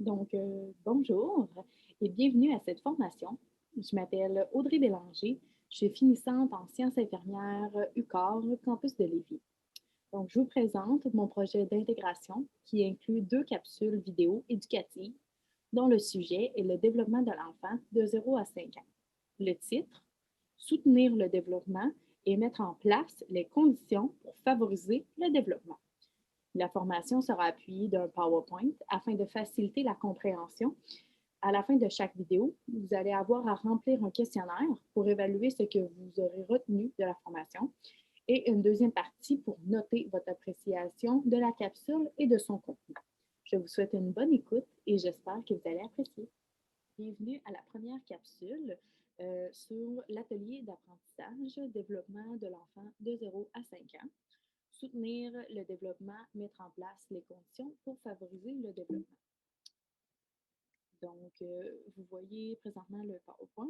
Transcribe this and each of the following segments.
Bonjour et bienvenue à cette formation. Je m'appelle Audrey Bélanger. Je suis finissante en sciences infirmières UQAR, campus de Lévis. Je vous présente mon projet d'intégration qui inclut deux capsules vidéo éducatives dont le sujet est le développement de l'enfant de 0 à 5 ans. Le titre, Soutenir le développement et mettre en place les conditions pour favoriser le développement. La formation sera appuyée d'un PowerPoint afin de faciliter la compréhension. À la fin de chaque vidéo, vous allez avoir à remplir un questionnaire pour évaluer ce que vous aurez retenu de la formation et une deuxième partie pour noter votre appréciation de la capsule et de son contenu. Je vous souhaite une bonne écoute et j'espère que vous allez apprécier. Bienvenue à la première capsule sur l'atelier d'apprentissage, développement de l'enfant de 0 à 5 ans. Soutenir le développement, mettre en place les conditions pour favoriser le développement. Vous voyez présentement le PowerPoint.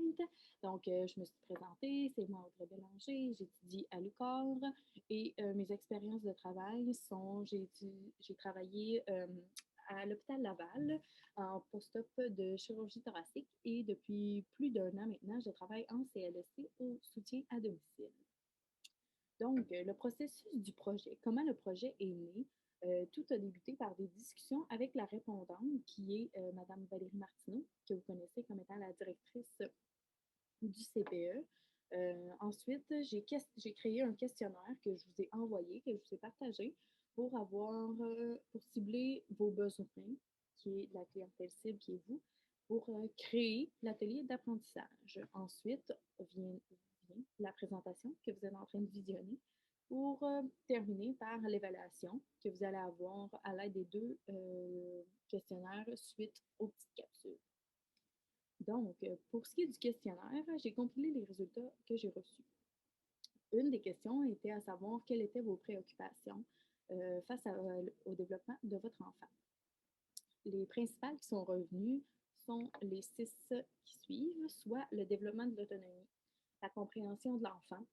Je me suis présentée, c'est moi Audrey Bélanger, j'étudie à l'UQAR et mes expériences de travail sont, j'ai travaillé à l'hôpital Laval en post-op de chirurgie thoracique et depuis plus d'un an maintenant, je travaille en CLSC au soutien à domicile. Le processus du projet, comment le projet est né, tout a débuté par des discussions avec la répondante qui est Madame Valérie Martineau, que vous connaissez comme étant la directrice du CPE. Ensuite, j'ai créé un questionnaire que je vous ai envoyé, que je vous ai partagé pour pour cibler vos besoins, qui est la clientèle cible qui est vous, pour créer l'atelier d'apprentissage. Ensuite vient la présentation que vous êtes en train de visionner pour terminer par l'évaluation que vous allez avoir à l'aide des deux questionnaires suite aux petites capsules. Pour ce qui est du questionnaire, j'ai compilé les résultats que j'ai reçus. Une des questions était à savoir quelles étaient vos préoccupations face au développement de votre enfant. Les principales qui sont revenues sont les 6 qui suivent, soit le développement de l'autonomie, la compréhension de l'enfant,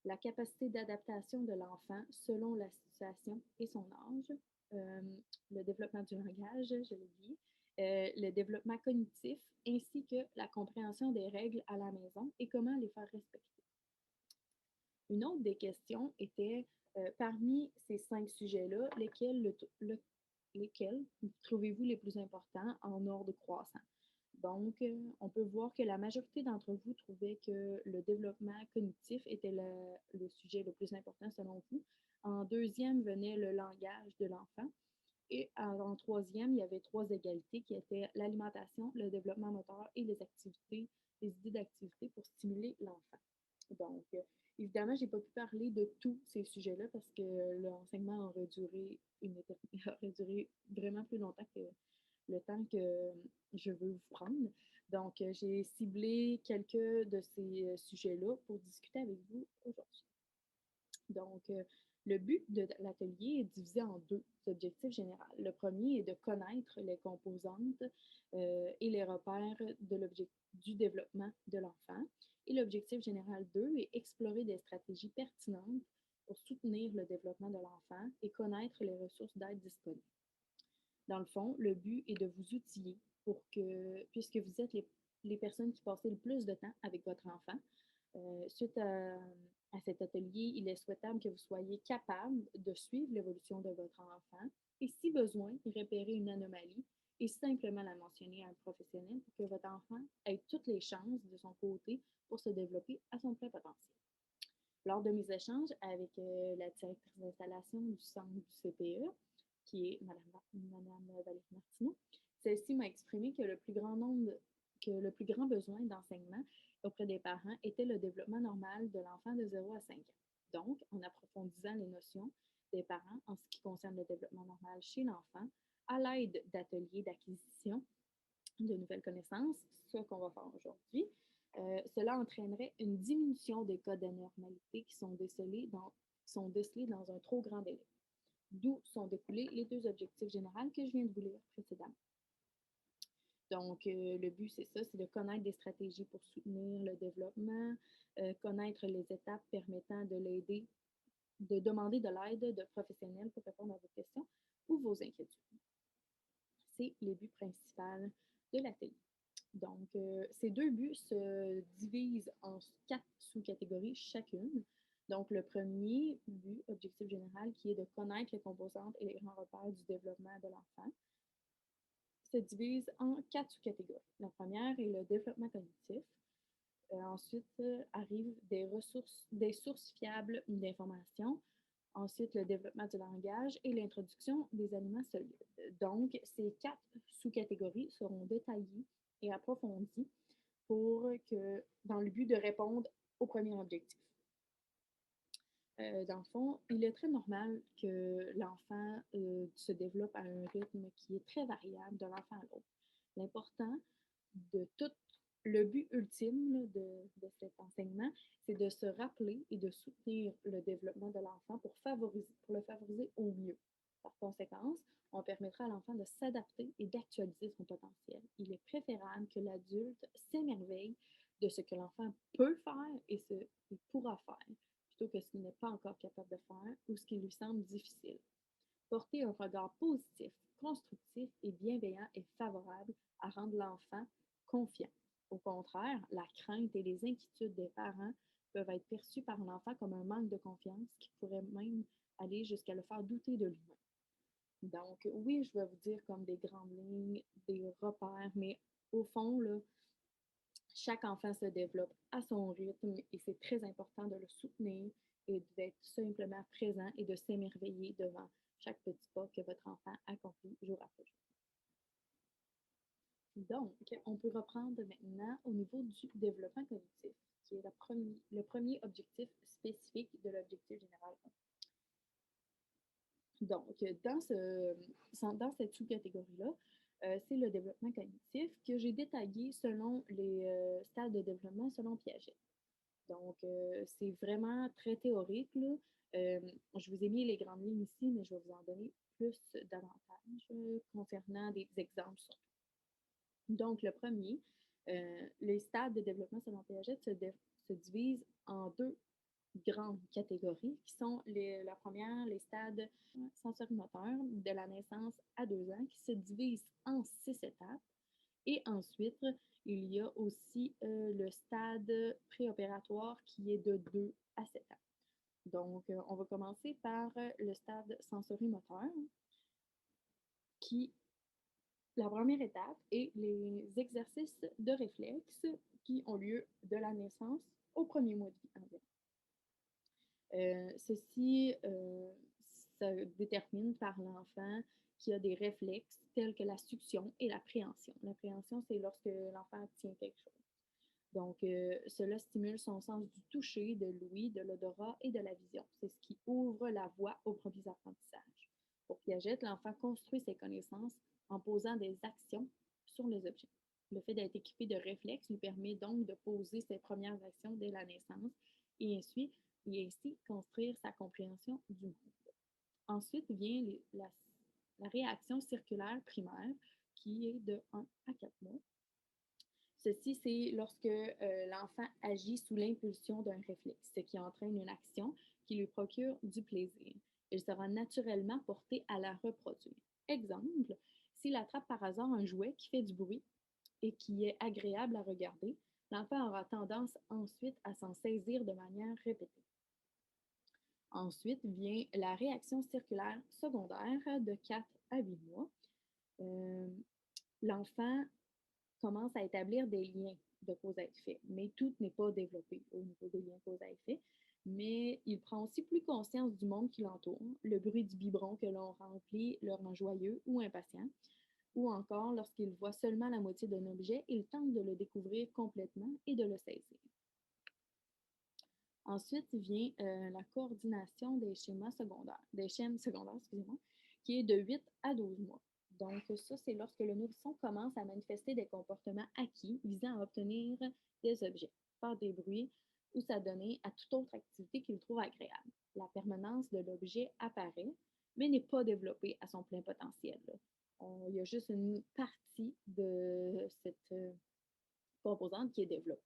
la capacité d'adaptation de l'enfant selon la situation et son âge, le développement du langage, je l'ai dit, le développement cognitif, ainsi que la compréhension des règles à la maison et comment les faire respecter. Une autre des questions était, parmi ces 5 sujets-là, lesquels trouvez-vous les plus importants en ordre croissant? On peut voir que la majorité d'entre vous trouvaient que le développement cognitif était le sujet le plus important selon vous. En deuxième venait le langage de l'enfant. Et en troisième, il y avait 3 égalités qui étaient l'alimentation, le développement moteur et les idées d'activités pour stimuler l'enfant. Donc, évidemment, je n'ai pas pu parler de tous ces sujets-là parce que l'enseignement aurait duré aurait duré vraiment plus longtemps que le temps que je veux vous prendre. J'ai ciblé quelques de ces sujets-là pour discuter avec vous aujourd'hui. Le but de l'atelier est divisé en 2 objectifs généraux. Le premier est de connaître les composantes et les repères du développement de l'enfant. Et l'objectif général 2 est explorer des stratégies pertinentes pour soutenir le développement de l'enfant et connaître les ressources d'aide disponibles. Dans le fond, le but est de vous outiller puisque vous êtes les personnes qui passez le plus de temps avec votre enfant, suite à cet atelier, il est souhaitable que vous soyez capable de suivre l'évolution de votre enfant et, si besoin, repérer une anomalie et simplement la mentionner à un professionnel pour que votre enfant ait toutes les chances de son côté pour se développer à son plein potentiel. Lors de mes échanges avec la directrice d'installation du centre du CPE, qui est Mme Valérie Martineau, celle-ci m'a exprimé que le plus grand besoin d'enseignement auprès des parents était le développement normal de l'enfant de 0 à 5 ans. Donc, en approfondissant les notions des parents en ce qui concerne le développement normal chez l'enfant, à l'aide d'ateliers d'acquisition de nouvelles connaissances, ce qu'on va faire aujourd'hui, cela entraînerait une diminution des cas d'anormalité qui sont décelés dans un trop grand délai. D'où sont découlés les 2 objectifs généraux que je viens de vous lire précédemment. Le but, c'est ça, c'est de connaître des stratégies pour soutenir le développement, connaître les étapes permettant de l'aider, de demander de l'aide de professionnels pour répondre à vos questions ou vos inquiétudes. c'est les buts principaux de l'atelier. Donc, ces deux buts se divisent en 4 sous-catégories chacune. Donc, le premier but, objectif général, qui est de connaître les composantes et les grands repères du développement de l'enfant, se divise en 4 sous-catégories. La première est le développement cognitif. Ensuite, arrivent des sources fiables d'informations. Ensuite, le développement du langage et l'introduction des aliments solides. Donc, ces 4 sous-catégories seront détaillées et approfondies dans le but de répondre au premier objectif. Dans le fond, il est très normal que l'enfant se développe à un rythme qui est très variable d'un enfant à l'autre. L'important de tout le but ultime de cet enseignement, c'est de se rappeler et de soutenir le développement de l'enfant pour le favoriser au mieux. Par conséquent, on permettra à l'enfant de s'adapter et d'actualiser son potentiel. Il est préférable que l'adulte s'émerveille de ce que l'enfant peut faire et pourra faire, plutôt que ce qu'il n'est pas encore capable de faire ou ce qui lui semble difficile. Porter un regard positif, constructif et bienveillant est favorable à rendre l'enfant confiant. Au contraire, la crainte et les inquiétudes des parents peuvent être perçues par l'enfant comme un manque de confiance qui pourrait même aller jusqu'à le faire douter de lui-même. Donc, oui, je vais vous dire comme des grandes lignes, des repères, mais au fond, là, chaque enfant se développe à son rythme et c'est très important de le soutenir et d'être simplement présent et de s'émerveiller devant chaque petit pas que votre enfant accomplit jour après jour. Donc, on peut reprendre maintenant au niveau du développement cognitif, qui est le premier objectif spécifique de l'objectif général 1. Donc, dans cette sous-catégorie-là, c'est le développement cognitif que j'ai détaillé selon les stades de développement selon Piaget. Donc, c'est vraiment très théorique, là. Je vous ai mis les grandes lignes ici, mais je vais vous en donner plus davantage concernant des exemples surtout. Donc, le premier, les stades de développement selon Piaget se divisent en deux grandes catégories qui sont la première, les stades sensorimoteurs de la naissance à 2 ans qui se divisent en 6 étapes. Et ensuite, il y a aussi le stade préopératoire qui est de 2 à 7 ans. Donc, on va commencer par le stade sensorimoteur qui, la première étape est les exercices de réflexe qui ont lieu de la naissance au premier mois de vie environ. Ceci se détermine par l'enfant qui a des réflexes tels que la succion et la préhension. La préhension, c'est lorsque l'enfant tient quelque chose. Donc, cela stimule son sens du toucher, de l'ouïe, de l'odorat et de la vision. C'est ce qui ouvre la voie aux premiers apprentissages. Pour Piaget, l'enfant construit ses connaissances en posant des actions sur les objets. Le fait d'être équipé de réflexes lui permet donc de poser ses premières actions dès la naissance et ainsi construire sa compréhension du monde. Ensuite vient la réaction circulaire primaire qui est de 1 à 4 mois. Ceci, c'est lorsque l'enfant agit sous l'impulsion d'un réflexe, ce qui entraîne une action qui lui procure du plaisir. Il sera naturellement porté à la reproduire. Exemple, s'il attrape par hasard un jouet qui fait du bruit et qui est agréable à regarder, l'enfant aura tendance ensuite à s'en saisir de manière répétée. Ensuite vient la réaction circulaire secondaire de 4 à 8 mois. L'enfant commence à établir des liens de cause à effet, mais tout n'est pas développé au niveau des liens cause à effet. Mais il prend aussi plus conscience du monde qui l'entoure. Le bruit du biberon que l'on remplit le rend joyeux ou impatient. Ou encore, lorsqu'il voit seulement la moitié d'un objet, il tente de le découvrir complètement et de le saisir. Ensuite vient la coordination des schémes secondaires, excusez-moi, qui est de 8 à 12 mois. Donc, ça, c'est lorsque le nourrisson commence à manifester des comportements acquis visant à obtenir des objets, faire des bruits ou s'adonner à toute autre activité qu'il trouve agréable. La permanence de l'objet apparaît, mais n'est pas développée à son plein potentiel. Il y a juste une partie de cette composante qui est développée.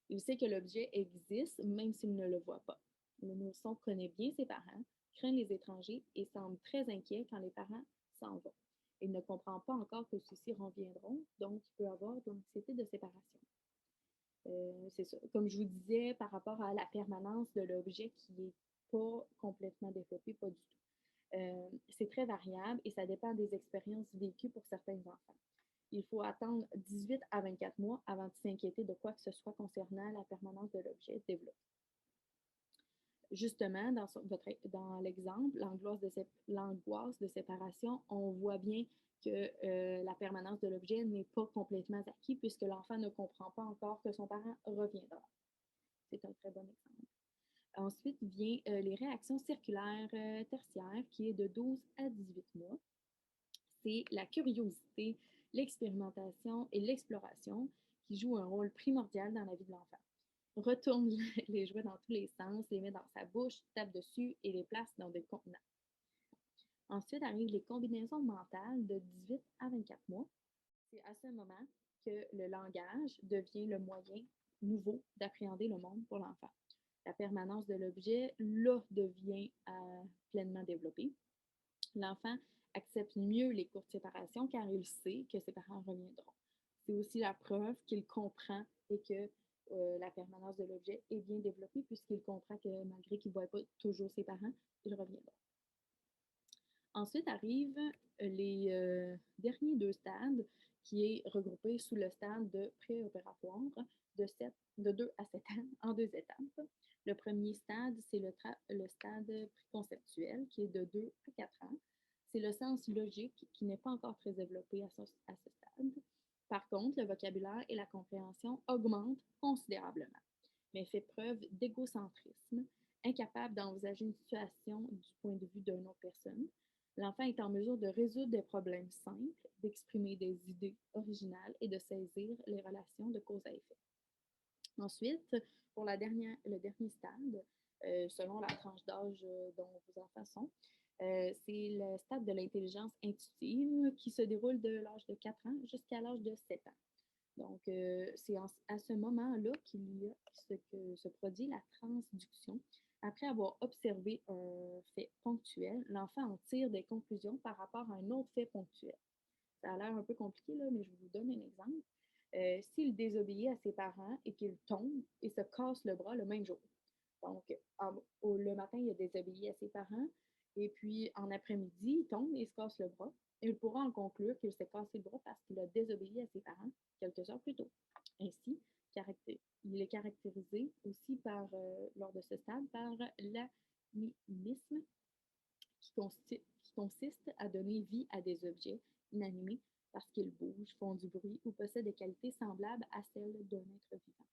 Il sait que l'objet existe même s'il ne le voit pas. Le nourrisson connaît bien ses parents, craint les étrangers et semble très inquiet quand les parents s'en vont. Il ne comprend pas encore que ceux-ci reviendront, donc il peut avoir de l'anxiété de séparation. C'est ça. Comme je vous disais, par rapport à la permanence de l'objet qui n'est pas complètement développé, pas du tout. C'est très variable et ça dépend des expériences vécues pour certains enfants. Il faut attendre 18 à 24 mois avant de s'inquiéter de quoi que ce soit concernant la permanence de l'objet développé. Justement, dans l'exemple, l'angoisse de séparation, on voit bien que la permanence de l'objet n'est pas complètement acquise puisque l'enfant ne comprend pas encore que son parent reviendra. C'est un très bon exemple. Ensuite vient les réactions circulaires tertiaires qui est de 12 à 18 mois. C'est la curiosité, l'expérimentation et l'exploration qui jouent un rôle primordial dans la vie de l'enfant. Retourne les jouets dans tous les sens, les met dans sa bouche, tape dessus et les place dans des contenants. Ensuite arrivent les combinaisons mentales de 18 à 24 mois. C'est à ce moment que le langage devient le moyen nouveau d'appréhender le monde pour l'enfant. La permanence de l'objet, là, devient pleinement développée. L'enfant accepte mieux les courtes séparations car il sait que ses parents reviendront. C'est aussi la preuve qu'il comprend et que la permanence de l'objet est bien développée puisqu'il comprend que malgré qu'il ne voit pas toujours ses parents, ils reviendront. Ensuite arrivent les derniers deux stades qui est regroupé sous le stade de préopératoire de 2 à 7 ans en 2 étapes. Le premier stade, c'est le stade préconceptuel qui est de 2 à 4 ans. C'est le sens logique qui n'est pas encore très développé à ce stade. Par contre, le vocabulaire et la compréhension augmentent considérablement, mais fait preuve d'égocentrisme, incapable d'envisager une situation du point de vue d'une autre personne. L'enfant est en mesure de résoudre des problèmes simples, d'exprimer des idées originales et de saisir les relations de cause à effet. Ensuite, pour le dernier stade, selon la tranche d'âge dont vos enfants sont, c'est le stade de l'intelligence intuitive qui se déroule de l'âge de 4 ans jusqu'à l'âge de 7 ans. Donc, c'est à ce moment-là qu'il y a se produit la transduction. Après avoir observé un fait ponctuel, l'enfant en tire des conclusions par rapport à un autre fait ponctuel. Ça a l'air un peu compliqué, là, mais je vous donne un exemple. S'il désobéit à ses parents et qu'il tombe et se casse le bras le même jour. Donc, le matin, il a désobéi à ses parents et puis en après-midi, il tombe et il se casse le bras. Il pourra en conclure qu'il s'est cassé le bras parce qu'il a désobéi à ses parents quelques heures plus tôt. Ainsi, il est caractérisé aussi lors de ce stade par l'animisme qui consiste à donner vie à des objets inanimés parce qu'ils bougent, font du bruit ou possèdent des qualités semblables à celles d'un être vivant.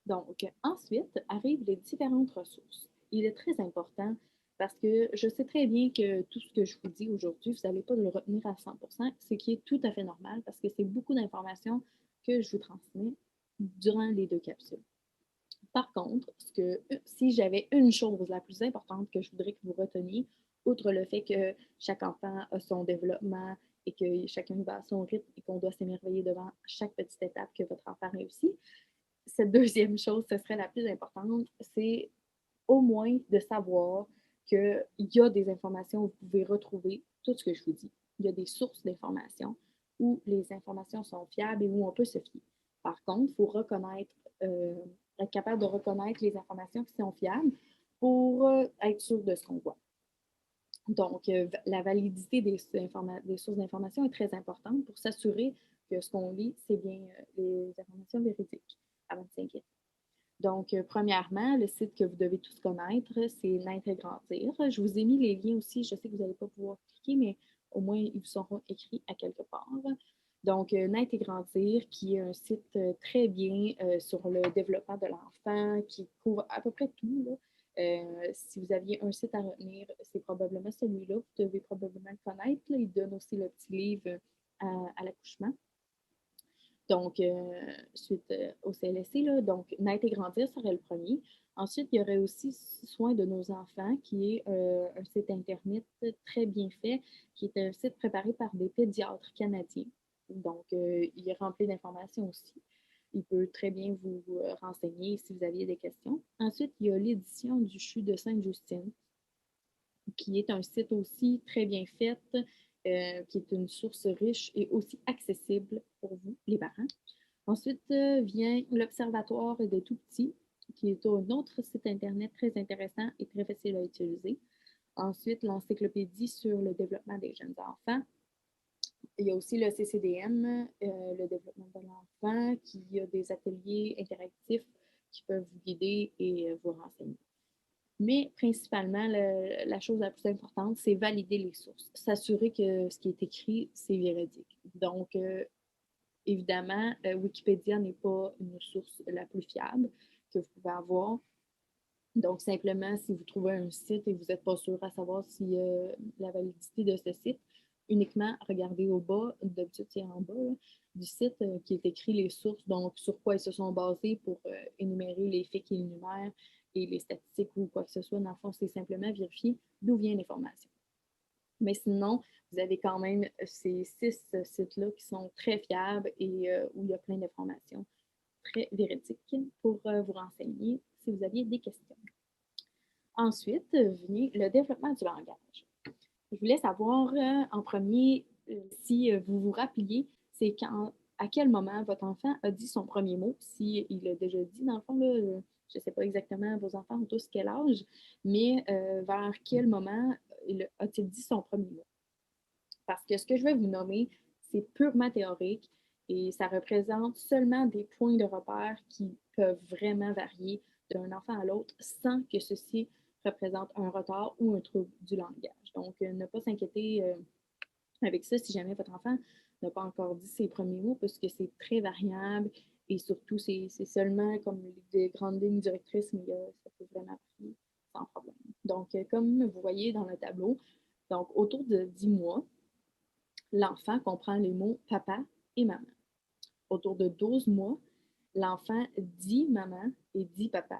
Donc, ensuite arrivent les différentes ressources. Il est très important parce que je sais très bien que tout ce que je vous dis aujourd'hui, vous n'allez pas le retenir à 100%, ce qui est tout à fait normal parce que c'est beaucoup d'informations que je vous transmets durant les 2 capsules. Par contre, si j'avais une chose la plus importante que je voudrais que vous reteniez, outre le fait que chaque enfant a son développement et que chacun va à son rythme et qu'on doit s'émerveiller devant chaque petite étape que votre enfant réussit, cette deuxième chose, ce serait la plus importante, c'est au moins de savoir qu'il y a des informations où vous pouvez retrouver tout ce que je vous dis. Il y a des sources d'informations où les informations sont fiables et où on peut se fier. Par contre, il faut être capable de reconnaître les informations qui sont fiables pour être sûr de ce qu'on voit. Donc, la validité des sources d'informations est très importante pour s'assurer que ce qu'on lit, c'est bien les informations véridiques avant de s'inquiéter. Donc, premièrement, le site que vous devez tous connaître, c'est Naître et Grandir. Je vous ai mis les liens aussi. Je sais que vous n'allez pas pouvoir cliquer, mais au moins, ils vous seront écrits à quelque part. Donc, Naître et Grandir, qui est un site très bien sur le développement de l'enfant, qui couvre à peu près tout, là. Si vous aviez un site à retenir, c'est probablement celui-là. Vous devez probablement le connaître. Là. Il donne aussi le petit livre à l'accouchement. Donc, suite au CLSC, là, donc Naître et Grandir serait le premier. Ensuite, il y aurait aussi Soins de nos enfants, qui est un site Internet très bien fait, qui est un site préparé par des pédiatres canadiens. Donc, il est rempli d'informations aussi. Il peut très bien vous renseigner si vous aviez des questions. Ensuite, il y a l'édition du CHU de Sainte-Justine, qui est un site aussi très bien fait, qui est une source riche et aussi accessible pour vous, les parents. Ensuite vient l'Observatoire des tout-petits, qui est un autre site Internet très intéressant et très facile à utiliser. Ensuite, l'Encyclopédie sur le développement des jeunes enfants. Il y a aussi le CCDM, le développement de l'enfant, qui a des ateliers interactifs qui peuvent vous guider et vous renseigner. Mais principalement, la chose la plus importante, c'est valider les sources. S'assurer que ce qui est écrit, c'est véridique. Donc, évidemment, Wikipédia n'est pas une source la plus fiable que vous pouvez avoir. Donc, simplement, si vous trouvez un site et vous n'êtes pas sûr à savoir si la validité de ce site, uniquement regardez au bas, d'habitude c'est en bas là, du site qui est écrit les sources, donc sur quoi ils se sont basés pour énumérer les faits qu'ils énumèrent et les statistiques ou quoi que ce soit. Dans le fond, c'est simplement vérifier d'où vient l'information. Mais sinon, vous avez quand même ces 6 sites-là qui sont très fiables et où il y a plein d'informations très véridiques pour vous renseigner si vous aviez des questions. Ensuite, vient le développement du langage. Je voulais savoir en premier si vous vous rappeliez, c'est à quel moment votre enfant a dit son premier mot, s'il l'a déjà dit, dans le fond, là, je ne sais pas exactement, vos enfants ont tous quel âge, mais vers quel moment a-t-il dit son premier mot? Parce que ce que je vais vous nommer, c'est purement théorique et ça représente seulement des points de repère qui peuvent vraiment varier d'un enfant à l'autre sans que ceci représente un retard ou un trouble du langage. Donc, ne pas s'inquiéter avec ça si jamais votre enfant n'a pas encore dit ses premiers mots parce que c'est très variable et surtout, c'est seulement comme des grandes lignes directrices, mais ça peut vraiment varier sans problème. Donc, comme vous voyez dans le tableau, donc autour de 10 mois, l'enfant comprend les mots papa et maman. Autour de 12 mois, l'enfant dit maman et dit papa.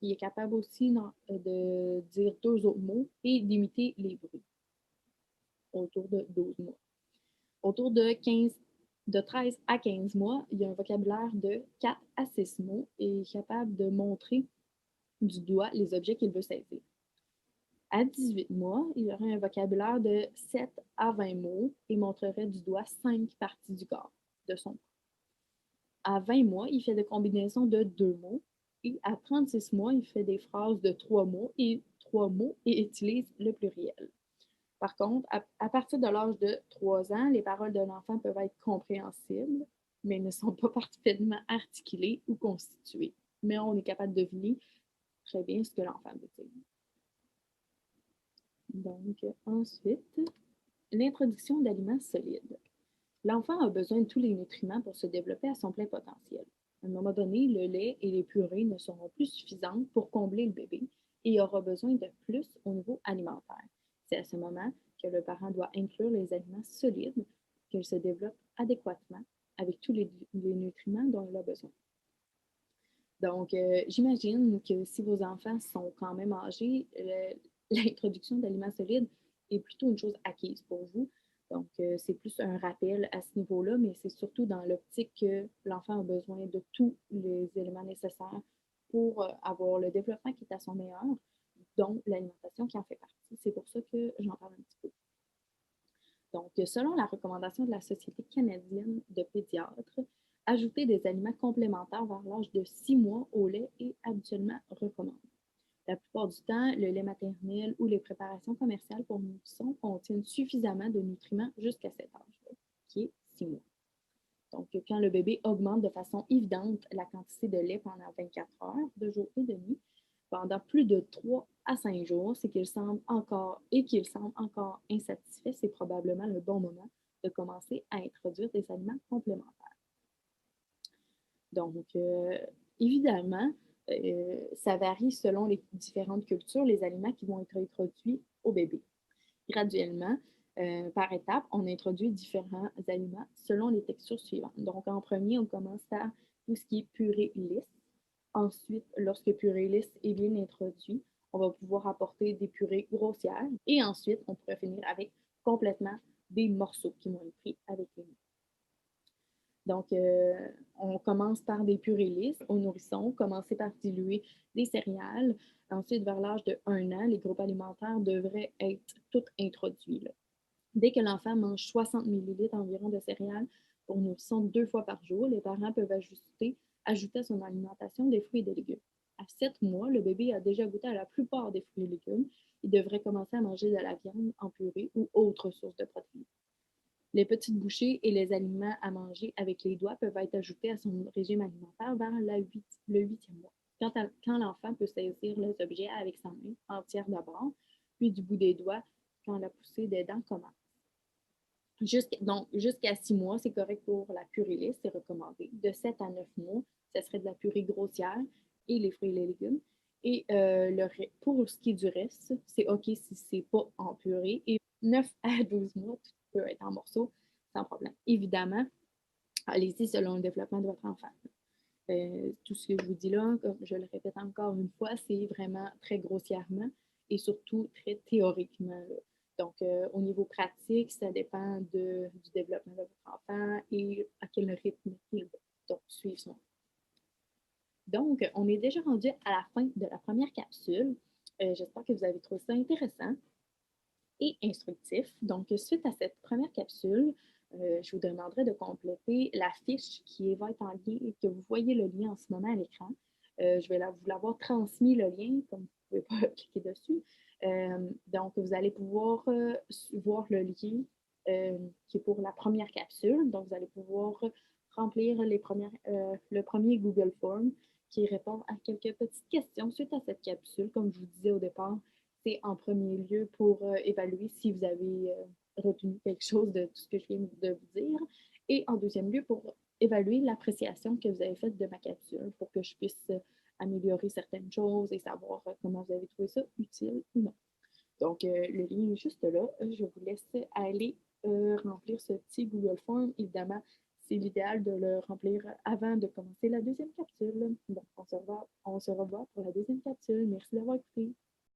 Il est capable aussi de dire 2 autres mots et d'imiter les bruits. Autour de 12 mois. Autour de 13 à 15 mois, il y a un vocabulaire de 4 à 6 mots et est capable de montrer du doigt les objets qu'il veut saisir. À 18 mois, il aurait un vocabulaire de 7 à 20 mots et montrerait du doigt 5 parties du corps de son corps. À 20 mois, il fait des combinaisons de 2 mots et à 36 mois, il fait des phrases de 3 mots et utilise le pluriel. Par contre, à partir de l'âge de 3 ans, les paroles de l'enfant peuvent être compréhensibles, mais ne sont pas parfaitement articulées ou constituées. Mais on est capable de deviner très bien ce que l'enfant veut dire. Donc, ensuite, l'introduction d'aliments solides. L'enfant a besoin de tous les nutriments pour se développer à son plein potentiel. À un moment donné, le lait et les purées ne seront plus suffisantes pour combler le bébé et il aura besoin de plus au niveau alimentaire. C'est à ce moment que le parent doit inclure les aliments solides, qu'il se développe adéquatement avec tous les nutriments dont il a besoin. Donc, j'imagine que si vos enfants sont quand même âgés, l'introduction d'aliments solides est plutôt une chose acquise pour vous. Donc, c'est plus un rappel à ce niveau-là, mais c'est surtout dans l'optique que l'enfant a besoin de tous les éléments nécessaires pour avoir le développement qui est à son meilleur, dont l'alimentation qui en fait partie. C'est pour ça que j'en parle un petit peu. Donc, selon la recommandation de la Société canadienne de pédiatres, ajouter des aliments complémentaires vers l'âge de 6 mois au lait est habituellement recommandé. La plupart du temps, le lait maternel ou les préparations commerciales pour nourrissons contiennent suffisamment de nutriments jusqu'à cet âge-là, qui est 6 mois. Donc, quand le bébé augmente de façon évidente la quantité de lait pendant 24 heures, de jour et de nuit, pendant plus de 3 à 5 jours, c'est qu'il semble encore insatisfait, c'est probablement le bon moment de commencer à introduire des aliments complémentaires. Donc, évidemment, ça varie selon les différentes cultures, les aliments qui vont être introduits au bébé. Graduellement, par étapes, on introduit différents aliments selon les textures suivantes. Donc, en premier, on commence par tout ce qui est purée lisse. Ensuite, lorsque purée lisse est bien introduit, on va pouvoir apporter des purées grossières. Et ensuite, on pourrait finir avec complètement des morceaux qui vont être pris avec les mains. Donc, on commence par des purées lisses aux nourrissons, commencer par diluer des céréales. Ensuite, vers l'âge de 1 an, les groupes alimentaires devraient être tous introduits. Là. Dès que l'enfant mange 60 millilitres environ de céréales pour nourrisson 2 fois par jour, les parents peuvent ajouter à son alimentation des fruits et des légumes. À 7 mois, le bébé a déjà goûté à la plupart des fruits et légumes. Il devrait commencer à manger de la viande en purée ou autre source de protéines. Les petites bouchées et les aliments à manger avec les doigts peuvent être ajoutés à son régime alimentaire vers le 8e mois. Quand l'enfant peut saisir les objets avec sa main entière d'abord, puis du bout des doigts quand la poussée des dents commence. Donc, jusqu'à 6 mois, c'est correct pour la purée lisse, c'est recommandé. De 7 à 9 mois, ce serait de la purée grossière et les fruits et les légumes. Et pour ce qui est du reste, c'est OK si c'est pas en purée. Et 9 à 12 mois, tout peut être en morceaux sans problème. Évidemment, allez-y selon le développement de votre enfant. Tout ce que je vous dis là, comme je le répète encore une fois, c'est vraiment très grossièrement et surtout très théoriquement. Là. Donc, au niveau pratique, ça dépend du développement de votre enfant et à quel rythme il va. Donc, suivre son. Donc, on est déjà rendu à la fin de la première capsule. J'espère que vous avez trouvé ça intéressant et instructif. Donc, suite à cette première capsule, je vous demanderai de compléter la fiche qui va être en lien et que vous voyez le lien en ce moment à l'écran. Je vais vous l'avoir transmis le lien, comme vous ne pouvez pas cliquer dessus. Donc, vous allez pouvoir voir le lien qui est pour la première capsule. Donc, vous allez pouvoir remplir le premier Google Form qui répond à quelques petites questions suite à cette capsule. Comme je vous disais au départ, c'est en premier lieu pour évaluer si vous avez retenu quelque chose de tout ce que je viens de vous dire. Et en deuxième lieu, pour évaluer l'appréciation que vous avez faite de ma capsule pour que je puisse améliorer certaines choses et savoir comment vous avez trouvé ça utile ou non. Donc, le lien est juste là. Je vous laisse aller remplir ce petit Google Form. Évidemment, c'est l'idéal de le remplir avant de commencer la deuxième capsule. Bon, on se revoit pour la deuxième capsule. Merci d'avoir écouté.